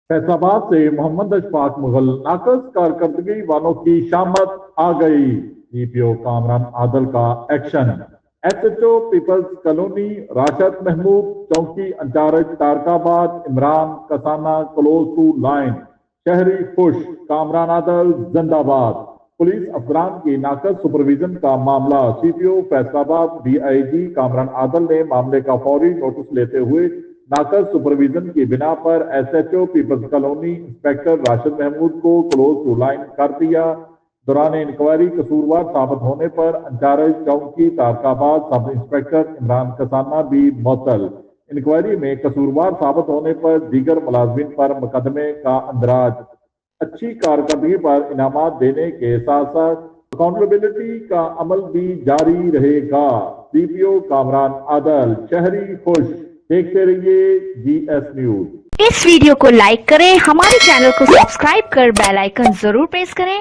फैसलाबाद से मोहम्मद अशफाक मुगल नाकस कारकर्दगी वालों की शामत आ गई। डीपीओ कामरान आदल का action. SHO peoples colony Rashid Mahmood चौकी incharge Tarkabad Imran Kasana close to line शहरी खुश कामरान आदल जिंदाबाद। पुलिस अफसरान की नाकस सुपरविजन का मामला। सीपीओ फैसलाबाद डीआईजी कामरान आदल ने मामले का फौरी नोटिस लेते हुए नाकस सुपरविजन की बिना पर SHO peoples Colony inspector Rashid Mahmood को क्लोज टू लाइन कर दिया। दौरान इंक्वायरी कसूरवार साबित होने पर इंचार्ज चौकी तारकाबाद सब इंस्पेक्टर इमरान कसाना भी मुअत्तल। इंक्वायरी में कसूरवार साबित होने पर दीगर मुलाजमीन पर मुकदमे का अंदराज। अच्छी कारकर्दगी पर इनामात देने के साथ साथ अकाउंटेबिलिटी का अमल भी जारी रहेगा। डीपीओ कामरान आदल शहरी खुश। देखते रहिए जीएस न्यूज। इस वीडियो को लाइक करें, हमारे चैनल को सब्सक्राइब कर बेल आइकन जरूर प्रेस करें।